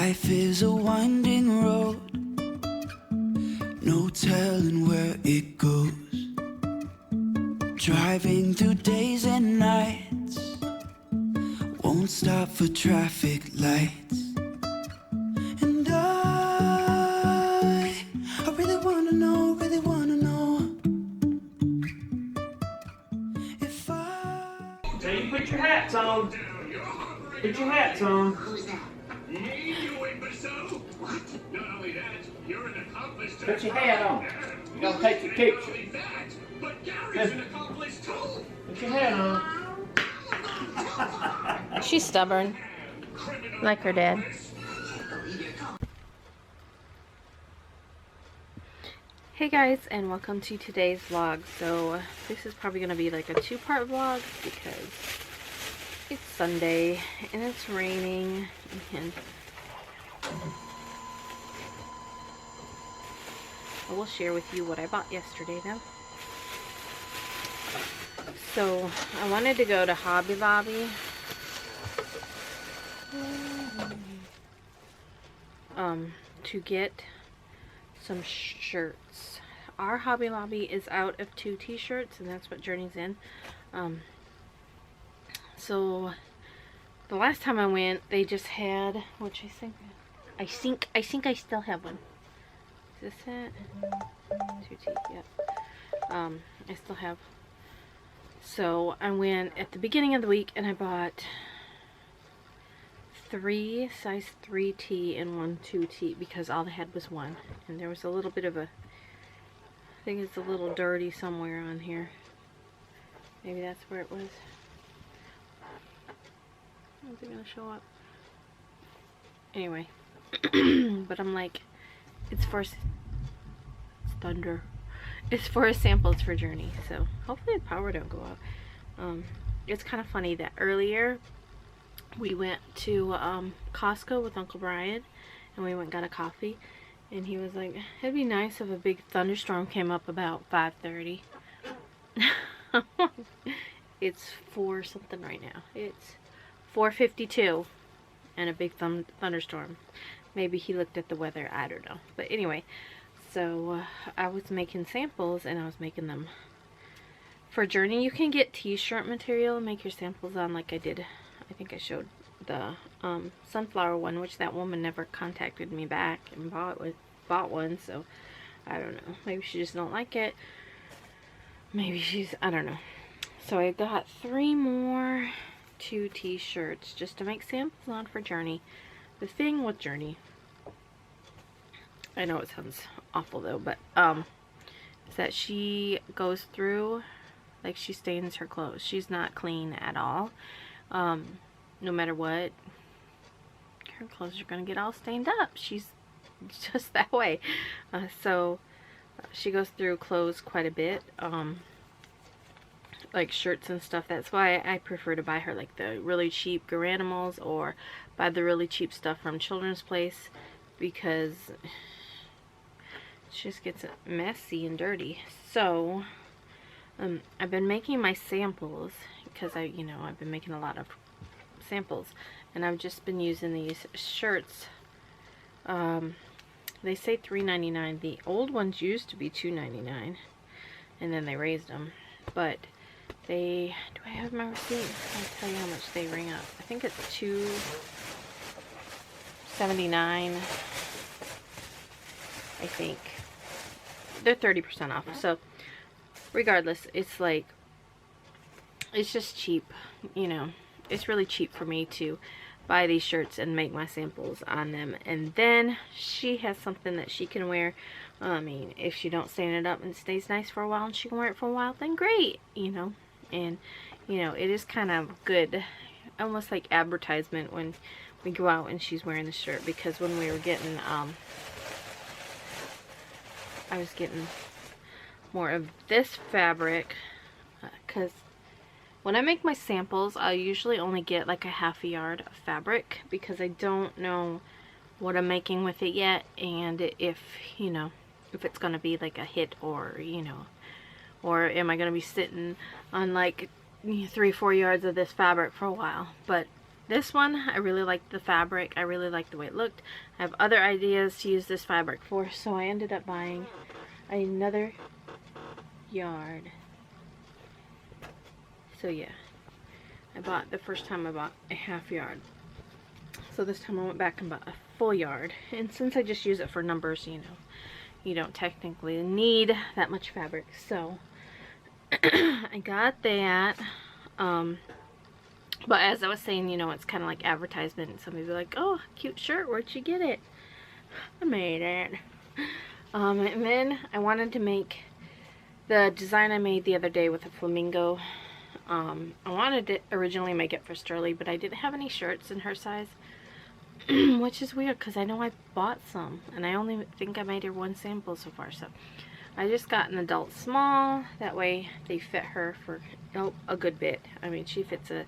Life is a winding road, no telling where it goes. Driving through days and nights, won't stop for traffic lights. And I really wanna know if I... Hey, put your hats on. Put your hats on. Who's that? Me, you imbecile! What? Not only that, you're an accomplice to... Put your hat on. You gotta take your picture. Not only that, but Gary's an accomplice too! Put your hat on. She's stubborn, like her dad. Hey guys, and welcome to today's vlog. So this is probably going to be like a two-part vlog because it's Sunday and it's raining, and I will share with you what I bought yesterday though. So I wanted to go to Hobby Lobby to get some shirts. Our Hobby Lobby is out of 2 t-shirts, and that's what Journey's in. So the last time I went, they just had, which I think I still have one. Is this it? 2T, yep. I still have. So I went at the beginning of the week and I bought 3 size 3T and 1 2T because all they had was 1, and there was a little bit of a, I think it's a little dirty somewhere on here. Maybe that's where it was. How's it gonna show up? Anyway, but I'm like, it's thunder. It's for samples for Journey, so hopefully the power don't go out. It's kind of funny that earlier we went to Costco with Uncle Brian, and we went and got a coffee, and he was like, it'd be nice if a big thunderstorm came up about 5:30. It's 4 something right now. It's 4:52 and a big thunderstorm. Maybe he looked at the weather, I don't know. But anyway, so I was making samples, and I was making them for Journey. You can get t-shirt material and make your samples on, like I did. I think I showed the sunflower one, which that woman never contacted me back and bought one, so I don't know. Maybe she just don't like it. Maybe she's, I don't know. So I got 3 more 2 t-shirts just to make samples on for Journey. The thing with Journey, I know it sounds awful though, but is that she goes through, like, she stains her clothes. She's not clean at all. No matter what, her clothes are gonna get all stained up. She's just that way. So she goes through clothes quite a bit, like shirts and stuff. That's why I prefer to buy her like the really cheap Garanimals, or buy the really cheap stuff from Children's Place, because it just gets messy and dirty. So I've been making my samples because I've been making a lot of samples, and I've just been using these shirts. They say $3.99. The old ones used to be $2.99, and then they raised them. But they, do I have my receipt? I'll tell you how much they ring up. I think it's $2.79. I think they're 30% off. So regardless, it's like, it's just cheap, you know. It's really cheap for me to buy these shirts and make my samples on them, and then she has something that she can wear. I mean, if she don't stand it up and it stays nice for a while and she can wear it for a while, then great, you know. And you know, it is kind of good, almost like advertisement when we go out and she's wearing the shirt, because when we were getting I was getting more of this fabric, because when I make my samples, I usually only get like a half a yard of fabric, because I don't know what I'm making with it yet, and if, you know, if it's going to be like a hit, or, you know, or am I going to be sitting on like 3-4 yards of this fabric for a while. But this one, I really liked the fabric. I really liked the way it looked. I have other ideas to use this fabric for, so I ended up buying another yard. So yeah, the first time I bought a half yard. So this time I went back and bought a full yard. And since I just use it for numbers, you know, you don't technically need that much fabric. So I got that. But as I was saying, you know, it's kind of like advertisement. Some people are like, oh, cute shirt, where'd you get it? I made it. And then I wanted to make the design I made the other day with a flamingo. I wanted to originally make it for Swirly, but I didn't have any shirts in her size. Which is weird, because I know I bought some. And I only think I made her one sample so far. So I just got an adult small. That way they fit her for a good bit. I mean, she fits a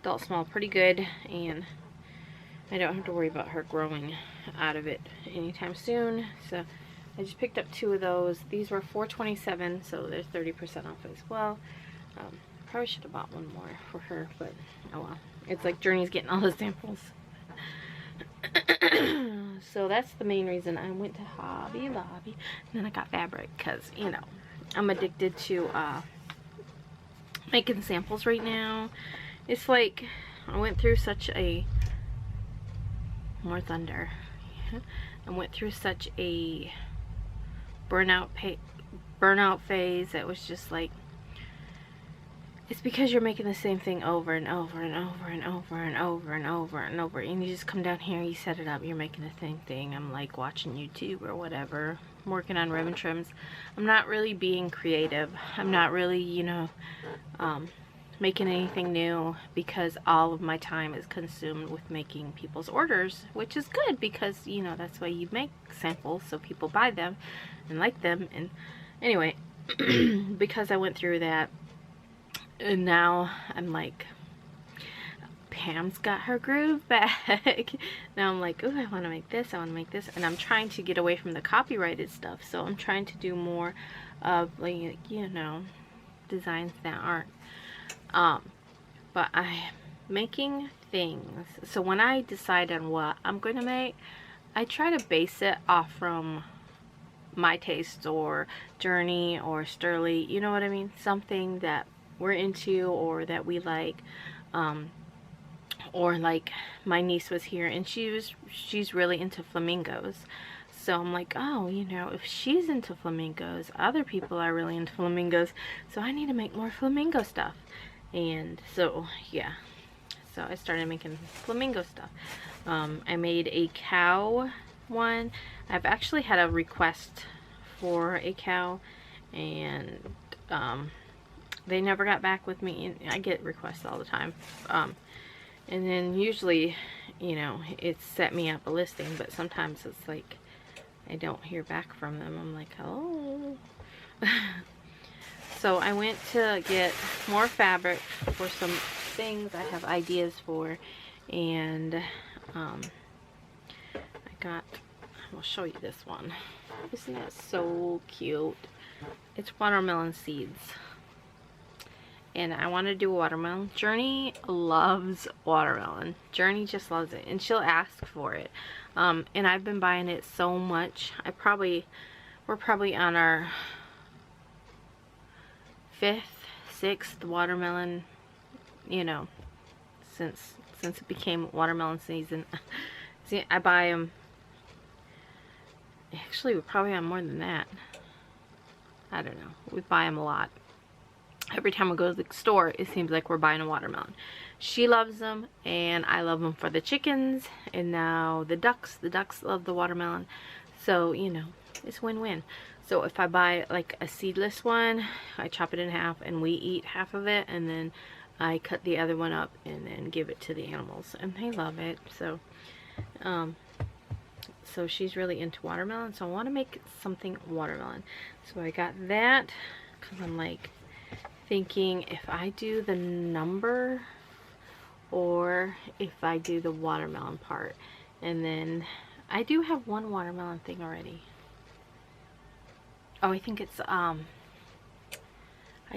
adult small pretty good, and I don't have to worry about her growing out of it anytime soon. So I just picked up 2 of those. These were $4.27, so they're 30% off as well. Probably should have bought one more for her, but oh well. It's like Journey's getting all the samples. So that's the main reason I went to Hobby Lobby. And then I got fabric because, you know, I'm addicted to making samples right now. It's like I went through such a more thunder. I went through such a burnout phase that was just like, it's because you're making the same thing over and over and over and over and over and over and over, and you just come down here, you set it up, you're making the same thing. I'm like watching YouTube or whatever, I'm working on ribbon trims. I'm not really being creative. I'm not really, you know, making anything new, because all of my time is consumed with making people's orders, which is good because, you know, that's why you make samples, so people buy them and like them. And anyway, because I went through that, and now I'm like, Pam's got her groove back. Now I'm like, oh, I want to make this, I want to make this, and I'm trying to get away from the copyrighted stuff. So I'm trying to do more of, like, you know, designs that aren't. But I'm making things. So when I decide on what I'm going to make, I try to base it off from my taste or Journey or Swirly. You know what I mean? Something that we're into or that we like. Or like my niece was here and she's really into flamingos. So I'm like, oh, you know, if she's into flamingos, other people are really into flamingos. So I need to make more flamingo stuff. And so, yeah. So I started making flamingo stuff. I made a cow one. I've actually had a request for a cow. And they never got back with me. I get requests all the time. And then usually, you know, it's set me up a listing. But sometimes it's like, I don't hear back from them. I'm like, oh. So I went to get more fabric for some things I have ideas for. And I will show you this one. Isn't that so cute? It's watermelon seeds. And I want to do watermelon. Journey loves watermelon. Journey just loves it. And she'll ask for it. And I've been buying it so much. We're probably on our 5th, 6th watermelon, you know, since it became watermelon season. See, I buy them. Actually, we're probably on more than that. I don't know. We buy them a lot. Every time we go to the store, it seems like we're buying a watermelon. She loves them, and I love them for the chickens, and now the ducks. The ducks love the watermelon. So, you know, it's win-win. So if I buy like a seedless one, I chop it in half, and we eat half of it, and then I cut the other one up and then give it to the animals, and they love it. So, so she's really into watermelon, so I want to make something watermelon. So I got that, because I'm like, thinking if I do the number or if I do the watermelon part. And then I do have one watermelon thing already. Oh, I think it's I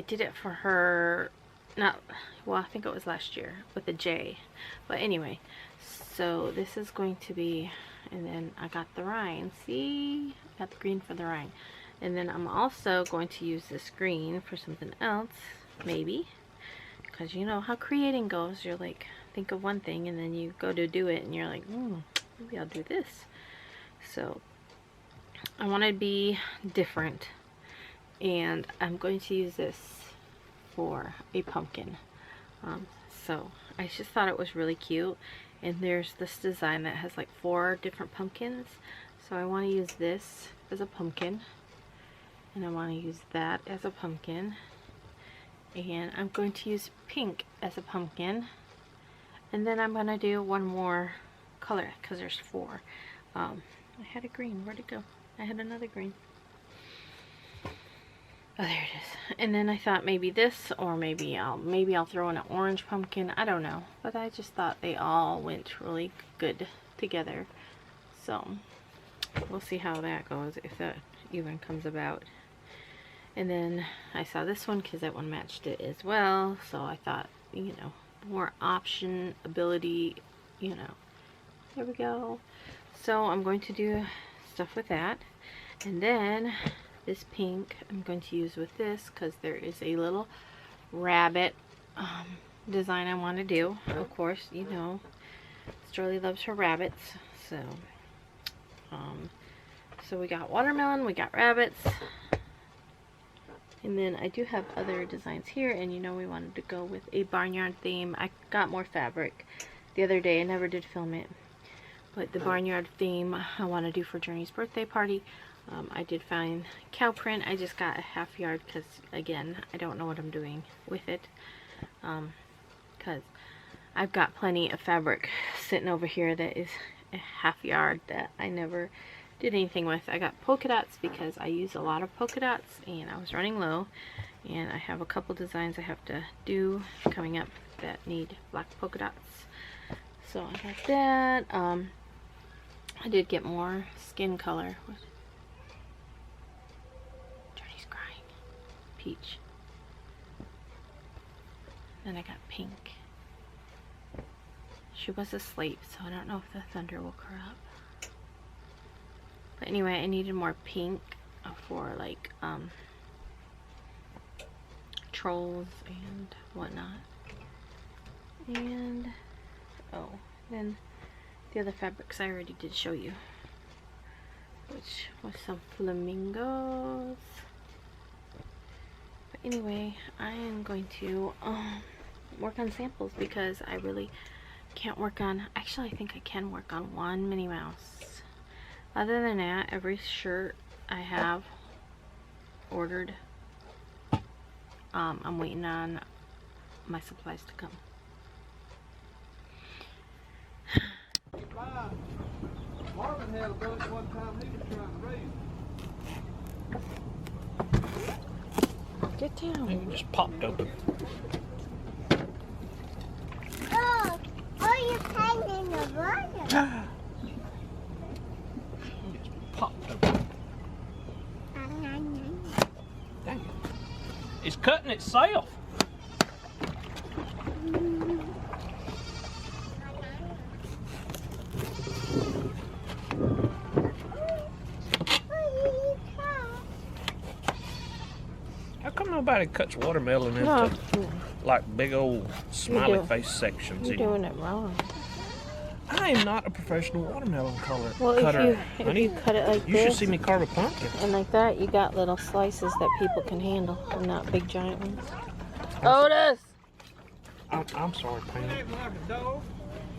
did it for her not, well, I think it was last year with a J. But anyway, so this is going to be, and then I got the rind. See, I got the green for the rind. And then I'm also going to use this green for something else, maybe. Because you know how creating goes. You're like, think of one thing and then you go to do it and you're like, maybe I'll do this. So I want to be different. And I'm going to use this for a pumpkin. So I just thought it was really cute. And there's this design that has like 4 different pumpkins. So I want to use this as a pumpkin. And I want to use that as a pumpkin. And I'm going to use pink as a pumpkin. And then I'm going to do one more color because there's 4. I had a green. Where'd it go? I had another green. Oh, there it is. And then I thought maybe this, or maybe I'll throw in an orange pumpkin. I don't know. But I just thought they all went really good together. So we'll see how that goes, if that even comes about. And then I saw this one because that one matched it as well. So I thought, you know, more option, ability, you know. There we go. So I'm going to do stuff with that. And then this pink I'm going to use with this because there is a little rabbit design I want to do. Of course, you know, Swirly loves her rabbits. So, so we got watermelon, we got rabbits. And then I do have other designs here, and you know we wanted to go with a barnyard theme. I got more fabric the other day. I never did film it. But the barnyard theme I want to do for Journey's birthday party. I did find cow print. I just got a half yard because, again, I don't know what I'm doing with it. Because I've got plenty of fabric sitting over here that is a half yard that I never did anything with. I got polka dots because I use a lot of polka dots and I was running low, and I have a couple designs I have to do coming up that need black polka dots. So I got that. I did get more skin color. Journey's crying. Peach. Then I got pink. She was asleep, so I don't know if the thunder woke her up. But anyway, I needed more pink for like trolls and whatnot. And oh, then the other fabrics I already did show you, which was some flamingos. But anyway, I am going to work on samples because I really can't work on, actually I think I can work on one Minnie Mouse. Other than that, every shirt I have ordered. I'm waiting on my supplies to come. Marvin had a bunch one time he was trying to raise. Get down. It just popped open. Oh, you're painting the water. Just popped open. Dang it. It's cutting itself. How come nobody cuts watermelon into like big old smiley face sections? You're doing it wrong. I am not a professional watermelon cutter. Well, honey. if you cut it like You this should see me carve a pumpkin. and like that, you got little slices that people can handle and not big giant ones. Otis! I'm sorry, Pam. Acting like a dog.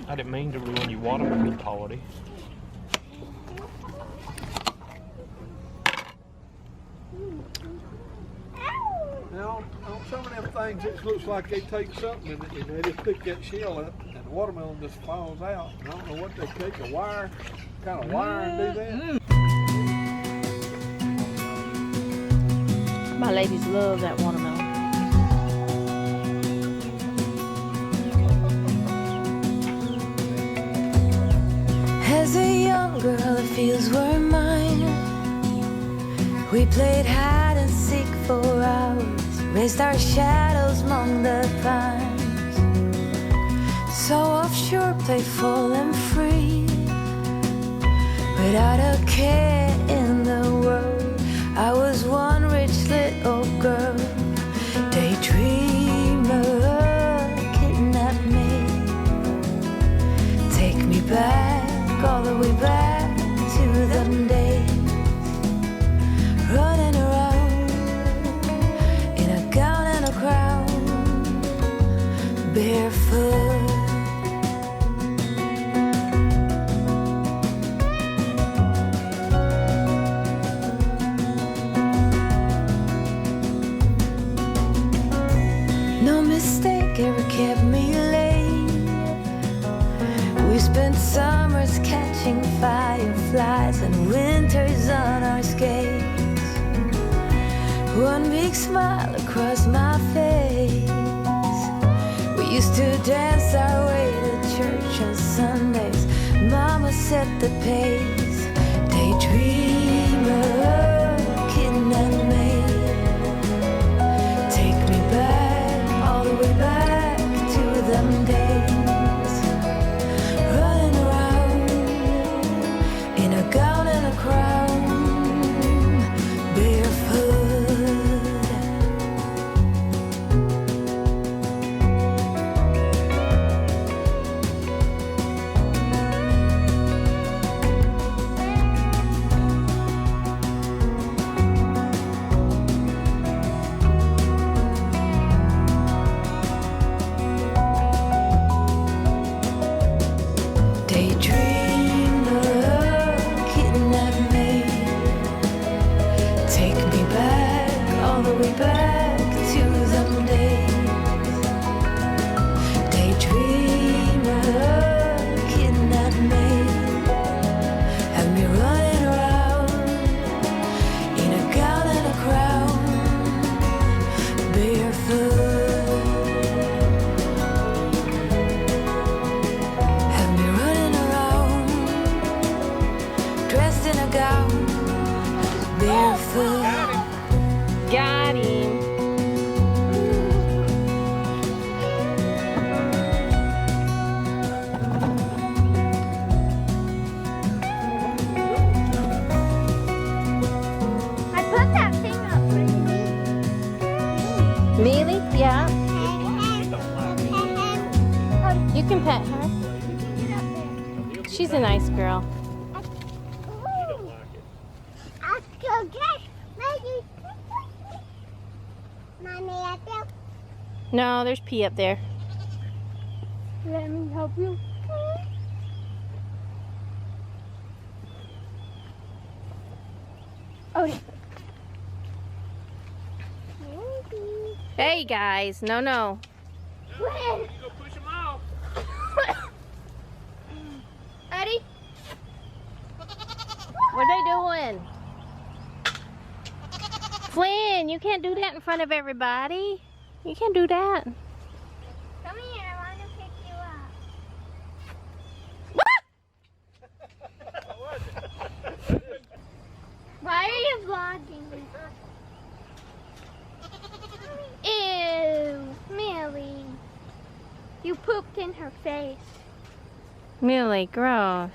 I didn't mean to ruin your watermelon party. Now, on some of them things, it looks like they take something and they just pick that shell up, and the watermelon just falls out. And I don't know what they take, a wire, kind of wire, and do that. My ladies love that watermelon. As a young girl, the fields were mine. We played hide and seek for hours, traced our shadows among the pines. So offshore, playful and free, without a care in the world. I was one rich little girl, daydreamer, kidnap me, take me back, all the way back to them days, running around in a gown and a crown, barefoot. No mistake ever kept me late. We spent summers catching fireflies and winters on our skates. One big smile across my face. We used to dance our way to church on Sundays. Mama set the pace. Daydreamer, kidnap me, take me back, all the way back to them days, running around in a gown and a crown, barefoot. Got him. I put that thing up for you. Mealy? Yeah. You can pet her. She's a nice girl. No, there's pee up there. Let me help you. Oh. Hey guys, no. You go push him off. Eddie? What are they doing? Flynn, you can't do that in front of everybody. You can't do that. Come here, I want to pick you up. Why are you vlogging? Ew, Millie. You pooped in her face. Millie, gross.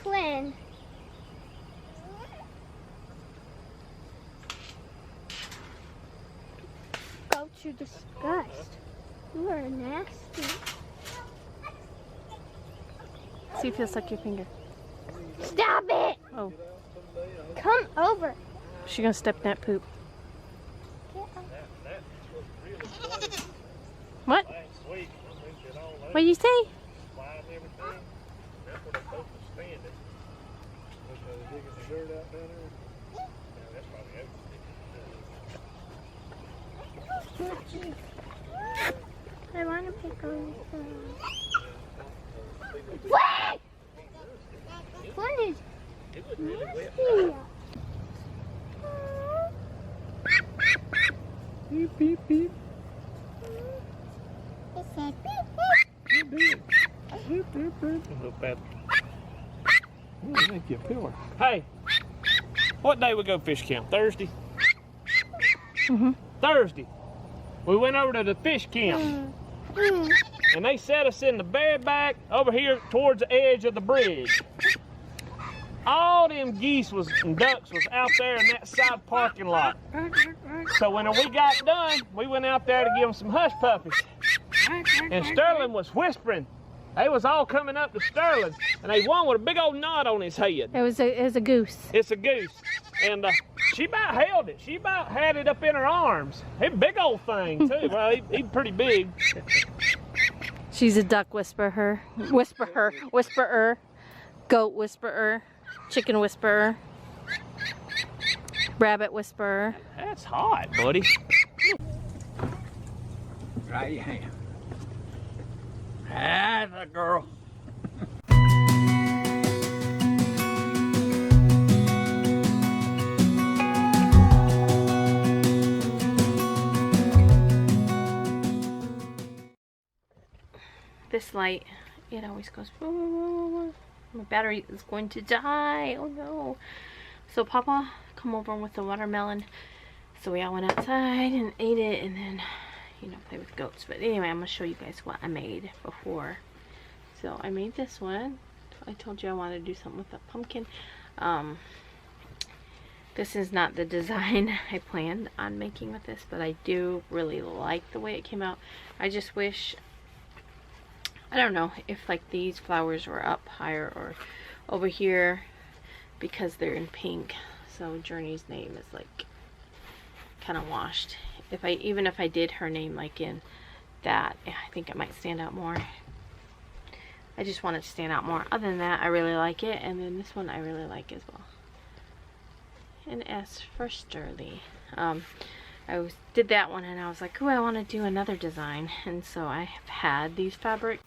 Flynn. Go to disgust. You are nasty. See if you'll suck your finger. Stop it! Oh, Come over. she's gonna step in that poop. What? What did you say? I want to pick on what? What is nasty? Beep, beep, beep. It said beep, Beep, beep. Beep, beep, beep. A little bad. Ooh, make you a pillar. Hey, what day we go fish camp? Thursday? Mm-hmm. Thursday. We went over to the fish camp. And they set us in the bare back over here towards the edge of the bridge. All them geese and ducks was out there in that side parking lot. So when we got done, we went out there to give them some hush puppies. And Sterling was whispering. They was all coming up to Sterling, and they one with a big old knot on his head. It was a goose. It's a goose. And she about held it. She about had it up in her arms. It's a big old thing, too. Well, he's pretty big. She's a duck whisperer. Whisperer. Goat whisperer. Chicken whisperer. Rabbit whisperer. That's hot, buddy. Right your hand. That's a girl. This light, it always goes, my battery is going to die, oh no. So Papa come over with the watermelon, so we all went outside and ate it, and then, you know, play with goats. But anyway, I'm going to show you guys what I made before. So I made this one. I told you I wanted to do something with the pumpkin. This is not the design I planned on making with this, but I do really like the way it came out. I just wish, I don't know if like these flowers were up higher or over here, because they're in pink. So Journey's name is like kind of washed. Even if I did her name like in that, I think it might stand out more. I just want it to stand out more. Other than that, I really like it. And then this one I really like as well. And S for Swirly. Did that one and I was like, oh, I want to do another design. And so I have had these fabrics.